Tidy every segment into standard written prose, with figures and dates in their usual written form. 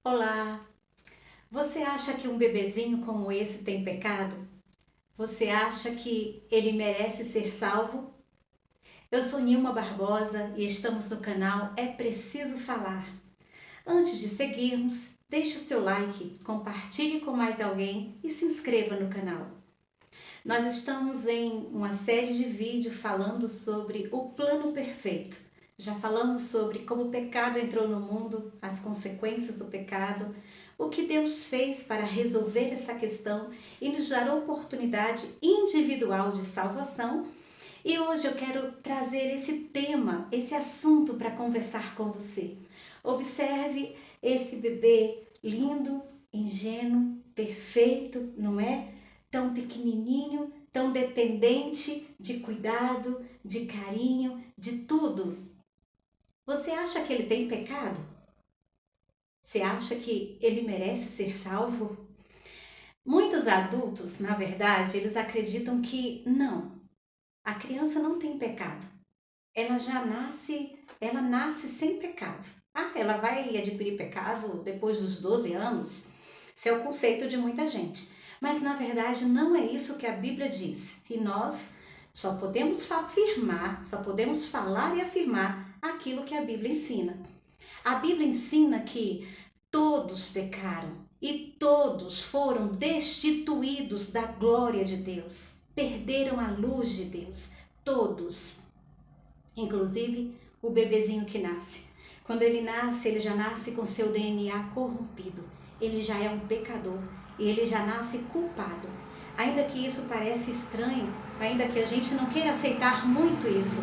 Olá! Você acha que um bebezinho como esse tem pecado? Você acha que ele merece ser salvo? Eu sou Nilma Barbosa e estamos no canal É Preciso Falar. Antes de seguirmos, deixe o seu like, compartilhe com mais alguém e se inscreva no canal. Nós estamos em uma série de vídeos falando sobre o plano perfeito. Já falamos sobre como o pecado entrou no mundo, as consequências do pecado, o que Deus fez para resolver essa questão e nos dar oportunidade individual de salvação. E hoje eu quero trazer esse tema, esse assunto para conversar com você. Observe esse bebê lindo, ingênuo, perfeito, não é? Tão pequenininho, tão dependente de cuidado, de carinho, de tudo. Você acha que ele tem pecado? Você acha que ele merece ser salvo? Muitos adultos, na verdade, eles acreditam que não, a criança não tem pecado. Ela nasce sem pecado. Ah, ela vai adquirir pecado depois dos 12 anos? Esse é o conceito de muita gente. Mas na verdade não é isso que a Bíblia diz. E nós só podemos afirmar, só podemos falar e afirmar aquilo que a Bíblia ensina. A Bíblia ensina que todos pecaram e todos foram destituídos da glória de Deus. Perderam a luz de Deus. Todos. Inclusive o bebezinho que nasce. Quando ele nasce, ele já nasce com seu DNA corrompido. Ele já é um pecador e ele já nasce culpado. Ainda que isso pareça estranho, ainda que a gente não queira aceitar muito isso,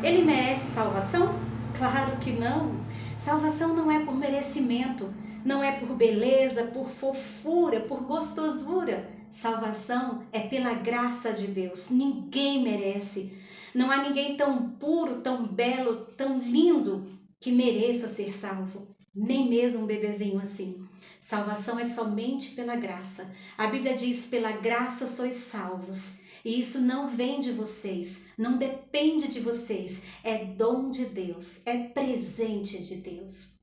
ele merece salvação? Claro que não. Salvação não é por merecimento, não é por beleza, por fofura, por gostosura. Salvação é pela graça de Deus. Ninguém merece. Não há ninguém tão puro, tão belo, tão lindo que mereça ser salvo. Nem mesmo um bebezinho assim. Salvação é somente pela graça. A Bíblia diz: pela graça sois salvos. E isso não vem de vocês, não depende de vocês, é dom de Deus, é presente de Deus.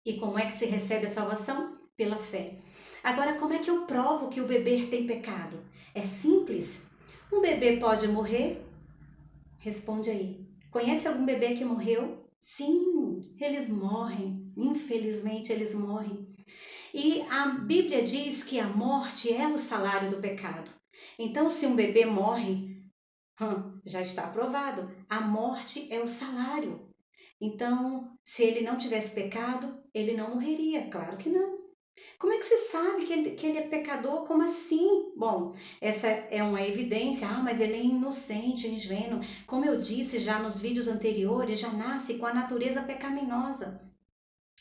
E como é que se recebe a salvação? Pela fé. Agora, como é que eu provo que o bebê tem pecado? É simples. Um bebê pode morrer? Responde aí. Conhece algum bebê que morreu? Sim, eles morrem. Infelizmente, eles morrem. E a Bíblia diz que a morte é o salário do pecado. Então, se um bebê morre, já está aprovado. A morte é o salário. Então, se ele não tivesse pecado, ele não morreria. Claro que não. Como é que você sabe que ele é pecador? Como assim? Bom, essa é uma evidência. Ah, mas ele é inocente, ingênuo. Como eu disse já nos vídeos anteriores, já nasce com a natureza pecaminosa.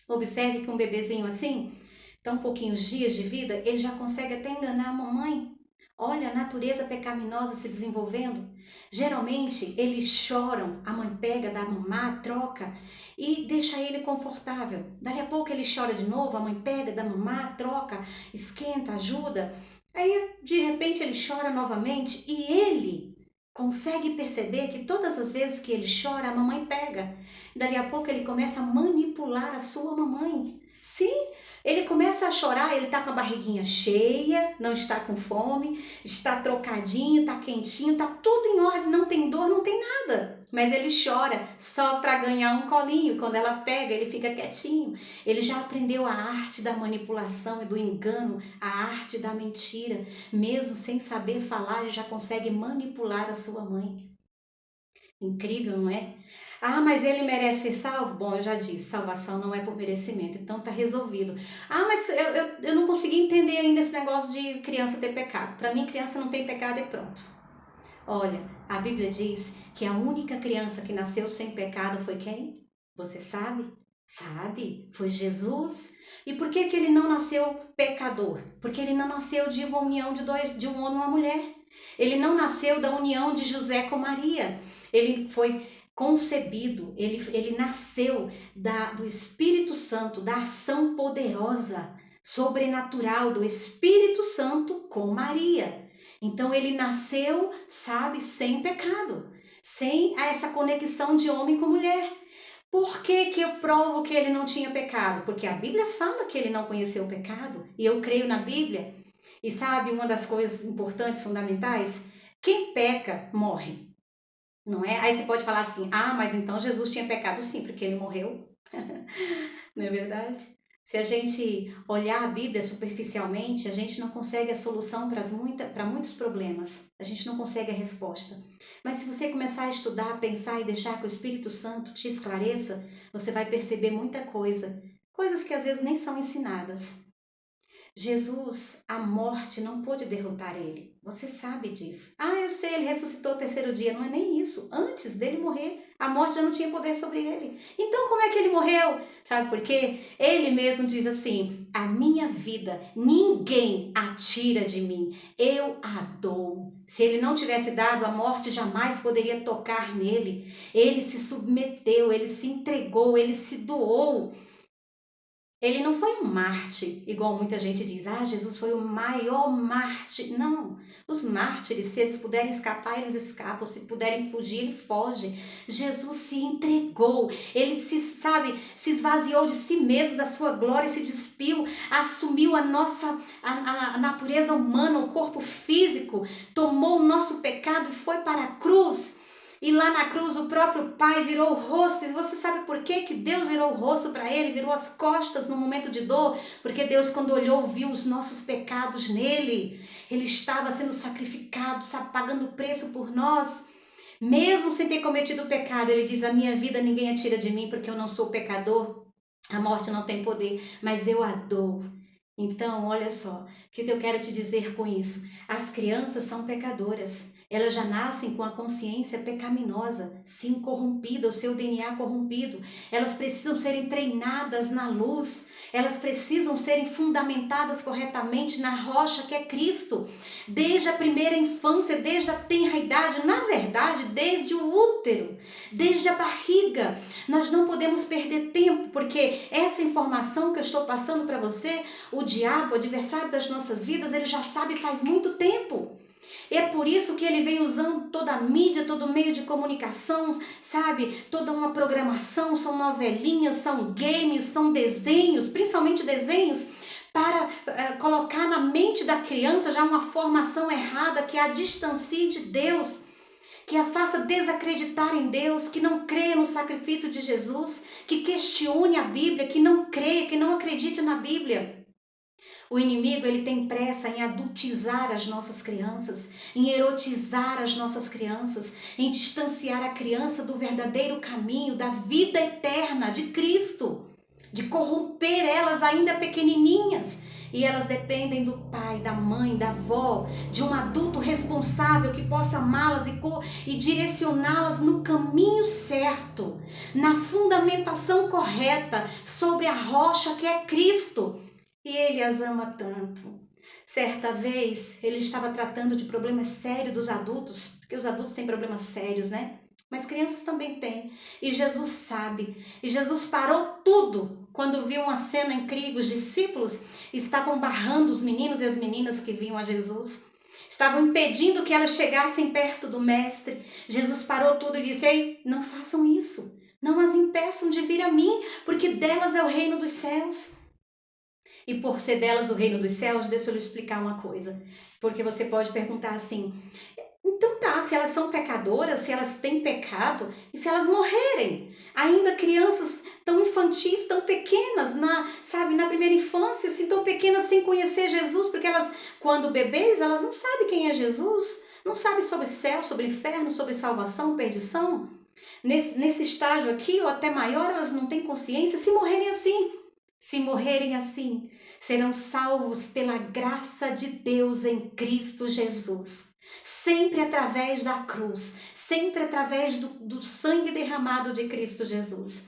Observe que um bebezinho assim, tão pouquinhos dias de vida, ele já consegue até enganar a mamãe. Olha a natureza pecaminosa se desenvolvendo. Geralmente eles choram, a mãe pega, dá mamar, troca e deixa ele confortável. Daqui a pouco ele chora de novo, a mãe pega, dá mamar, troca, esquenta, ajuda. Aí de repente ele chora novamente e ele consegue perceber que todas as vezes que ele chora, a mamãe pega. Dali a pouco ele começa a manipular a sua mamãe. Sim, ele começa a chorar, ele tá com a barriguinha cheia, não está com fome, está trocadinho, tá quentinho, tá tudo em ordem, não tem dor, não tem nada. Mas ele chora só para ganhar um colinho. Quando ela pega, ele fica quietinho. Ele já aprendeu a arte da manipulação e do engano, a arte da mentira. Mesmo sem saber falar, ele já consegue manipular a sua mãe. Incrível, não é? Ah, mas ele merece ser salvo? Bom, eu já disse, salvação não é por merecimento, então tá resolvido. Ah, mas eu não consegui entender ainda esse negócio de criança ter pecado. Para mim, criança não tem pecado e pronto. Olha, a Bíblia diz que a única criança que nasceu sem pecado foi quem? Você sabe? Sabe? Foi Jesus. E por que que ele não nasceu pecador? Porque ele não nasceu de uma união de um homem e uma mulher. Ele não nasceu da união de José com Maria. Ele foi concebido, ele nasceu do Espírito Santo, da ação poderosa, sobrenatural do Espírito Santo com Maria. Então ele nasceu, sabe, sem pecado, sem essa conexão de homem com mulher. Por que que eu provo que ele não tinha pecado? Porque a Bíblia fala que ele não conheceu o pecado, e eu creio na Bíblia. E sabe uma das coisas importantes, fundamentais? Quem peca, morre, não é? Aí você pode falar assim, ah, mas então Jesus tinha pecado sim, porque ele morreu. Não é verdade? Se a gente olhar a Bíblia superficialmente, a gente não consegue a solução para muitos problemas. A gente não consegue a resposta. Mas se você começar a estudar, a pensar e deixar que o Espírito Santo te esclareça, você vai perceber muita coisa. Coisas que às vezes nem são ensinadas. Jesus, a morte não pôde derrotar ele. Você sabe disso. Ah, eu sei, ele ressuscitou o terceiro dia. Não é nem isso. Antes dele morrer, a morte já não tinha poder sobre ele. Então, como é que ele morreu? Sabe por quê? Ele mesmo diz assim: a minha vida ninguém a tira de mim. Eu a dou. Se ele não tivesse dado, a morte jamais poderia tocar nele. Ele se submeteu, ele se entregou, ele se doou. Ele não foi um Marte, igual muita gente diz. Ah, Jesus foi o maior mártir. Não. Os mártires, se eles puderem escapar, eles escapam. Se puderem fugir, ele foge. Jesus se entregou. Ele se esvaziou de si mesmo, da sua glória, se despiu, assumiu a natureza humana, o corpo físico, tomou o nosso pecado e foi para a cruz. E lá na cruz o próprio Pai virou o rosto. E você sabe por que que Deus virou o rosto para ele? Virou as costas no momento de dor? Porque Deus, quando olhou, viu os nossos pecados nele. Ele estava sendo sacrificado, pagando o preço por nós. Mesmo sem ter cometido o pecado, ele diz: a minha vida ninguém a tira de mim, porque eu não sou pecador. A morte não tem poder, mas eu a dou. Então, olha só, o que eu quero te dizer com isso? As crianças são pecadoras. Elas já nascem com a consciência pecaminosa, sim, corrompida, o seu DNA corrompido. Elas precisam serem treinadas na luz. Elas precisam serem fundamentadas corretamente na rocha que é Cristo. Desde a primeira infância, desde a tenra idade, na verdade, desde o útero, desde a barriga. Nós não podemos perder tempo, porque essa informação que eu estou passando para você, o diabo, o adversário das nossas vidas, ele já sabe faz muito tempo. É por isso que ele vem usando toda a mídia, todo o meio de comunicação, sabe? Toda uma programação, são novelinhas, são games, são desenhos, principalmente desenhos, para colocar na mente da criança já uma formação errada que a distancie de Deus, que a faça desacreditar em Deus, que não creia no sacrifício de Jesus, que questione a Bíblia, que não creia, que não acredite na Bíblia. O inimigo, ele tem pressa em adultizar as nossas crianças, em erotizar as nossas crianças, em distanciar a criança do verdadeiro caminho, da vida eterna de Cristo, de corromper elas ainda pequenininhas. E elas dependem do pai, da mãe, da avó, de um adulto responsável que possa amá-las e direcioná-las no caminho certo, na fundamentação correta, sobre a rocha que é Cristo. E ele as ama tanto. Certa vez, ele estava tratando de problemas sérios dos adultos, porque os adultos têm problemas sérios, né? Mas crianças também têm. E Jesus sabe. E Jesus parou tudo quando viu uma cena incrível. Os discípulos estavam barrando os meninos e as meninas que vinham a Jesus. Estavam impedindo que elas chegassem perto do mestre. Jesus parou tudo e disse: ei, não façam isso. Não as impeçam de vir a mim, porque delas é o reino dos céus. E por ser delas o reino dos céus, deixa eu lhe explicar uma coisa. Porque você pode perguntar assim: então tá, se elas são pecadoras, se elas têm pecado, e se elas morrerem, ainda crianças tão infantis, tão pequenas, na primeira infância, assim, tão pequenas sem conhecer Jesus, porque elas, quando bebês, elas não sabem quem é Jesus, não sabem sobre céu, sobre inferno, sobre salvação, perdição. Nesse estágio aqui, ou até maior, elas não têm consciência. Se morrerem assim, serão salvos pela graça de Deus em Cristo Jesus. Sempre através da cruz, sempre através do sangue derramado de Cristo Jesus.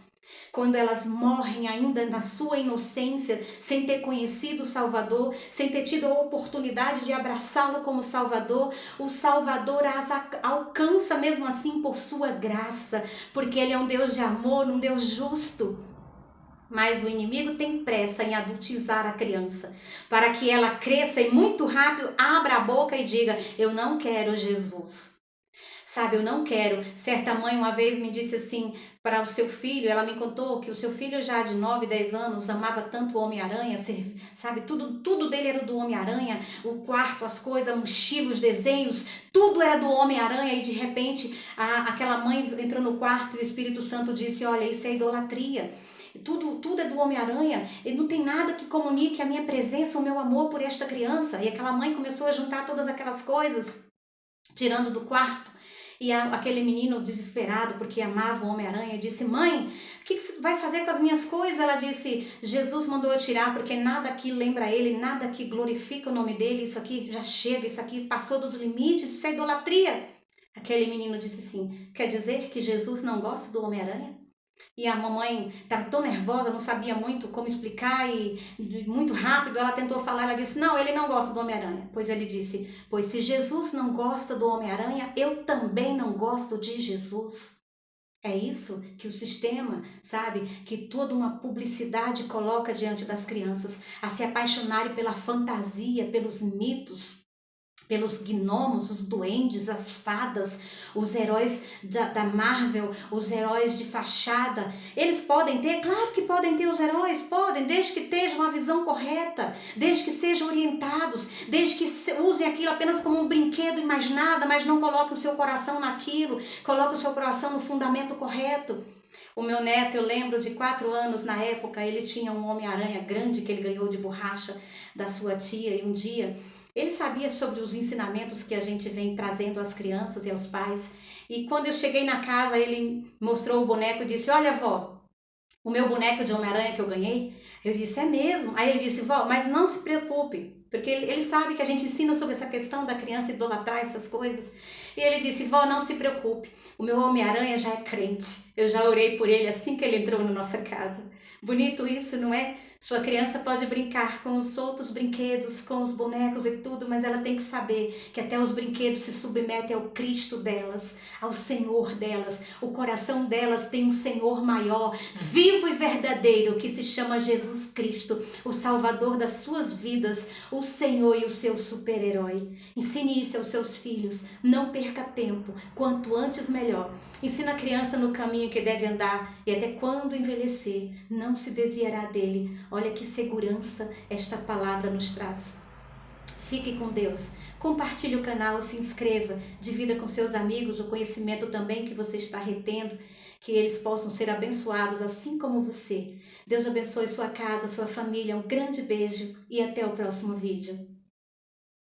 Quando elas morrem ainda na sua inocência, sem ter conhecido o Salvador, sem ter tido a oportunidade de abraçá-lo como Salvador, o Salvador as alcança mesmo assim por sua graça, porque Ele é um Deus de amor, um Deus justo. Mas o inimigo tem pressa em adultizar a criança, para que ela cresça e muito rápido abra a boca e diga: eu não quero Jesus. Sabe, eu não quero. Certa mãe uma vez me disse assim para o seu filho, ela me contou que o seu filho já de 9, 10 anos amava tanto o Homem-Aranha, sabe, tudo dele era do Homem-Aranha, o quarto, as coisas, a mochila, os desenhos, tudo era do Homem-Aranha e de repente aquela mãe entrou no quarto e o Espírito Santo disse, olha, isso é idolatria. Tudo é do Homem-Aranha, e não tem nada que comunique a minha presença, o meu amor por esta criança. E aquela mãe começou a juntar todas aquelas coisas, tirando do quarto. E aquele menino desesperado, porque amava o Homem-Aranha, disse, mãe, o que você vai fazer com as minhas coisas? Ela disse, Jesus mandou eu tirar, porque nada aqui lembra ele, nada que glorifica o nome dele, isso aqui já chega, isso aqui passou dos limites, isso é idolatria. Aquele menino disse assim, quer dizer que Jesus não gosta do Homem-Aranha? E a mamãe estava tão nervosa, não sabia muito como explicar e muito rápido ela tentou falar, ela disse, não, ele não gosta do Homem-Aranha. Pois ele disse, pois se Jesus não gosta do Homem-Aranha, eu também não gosto de Jesus. É isso que o sistema, sabe, que toda uma publicidade coloca diante das crianças, a se apaixonarem pela fantasia, pelos mitos, pelos gnomos, os duendes, as fadas, os heróis da Marvel, os heróis de fachada. Eles podem ter? Claro que podem ter os heróis, podem, desde que tenham uma visão correta, desde que sejam orientados, desde que usem aquilo apenas como um brinquedo e mais nada, mas não coloquem o seu coração naquilo, coloquem o seu coração no fundamento correto. O meu neto, eu lembro de 4 anos na época, ele tinha um Homem-Aranha grande que ele ganhou de borracha da sua tia e um dia ele sabia sobre os ensinamentos que a gente vem trazendo às crianças e aos pais. E quando eu cheguei na casa, ele mostrou o boneco e disse, olha, vó, o meu boneco de Homem-Aranha que eu ganhei. Eu disse, é mesmo? Aí ele disse, vó, mas não se preocupe, porque ele sabe que a gente ensina sobre essa questão da criança idolatrar essas coisas. E ele disse, vó, não se preocupe, o meu Homem-Aranha já é crente. Eu já orei por ele assim que ele entrou na nossa casa. Bonito isso, não é? Sua criança pode brincar com os outros brinquedos, com os bonecos e tudo, mas ela tem que saber que até os brinquedos se submetem ao Cristo delas, ao Senhor delas. O coração delas tem um Senhor maior, vivo e verdadeiro, que se chama Jesus Cristo, o Salvador das suas vidas, o Senhor e o seu super-herói. Ensine isso aos seus filhos. Não perca tempo. Quanto antes, melhor. Ensina a criança no caminho que deve andar e até quando envelhecer, não se desviará dele. Olha que segurança esta palavra nos traz. Fique com Deus. Compartilhe o canal, se inscreva, divida com seus amigos o conhecimento também que você está retendo, que eles possam ser abençoados assim como você. Deus abençoe sua casa, sua família. Um grande beijo e até o próximo vídeo.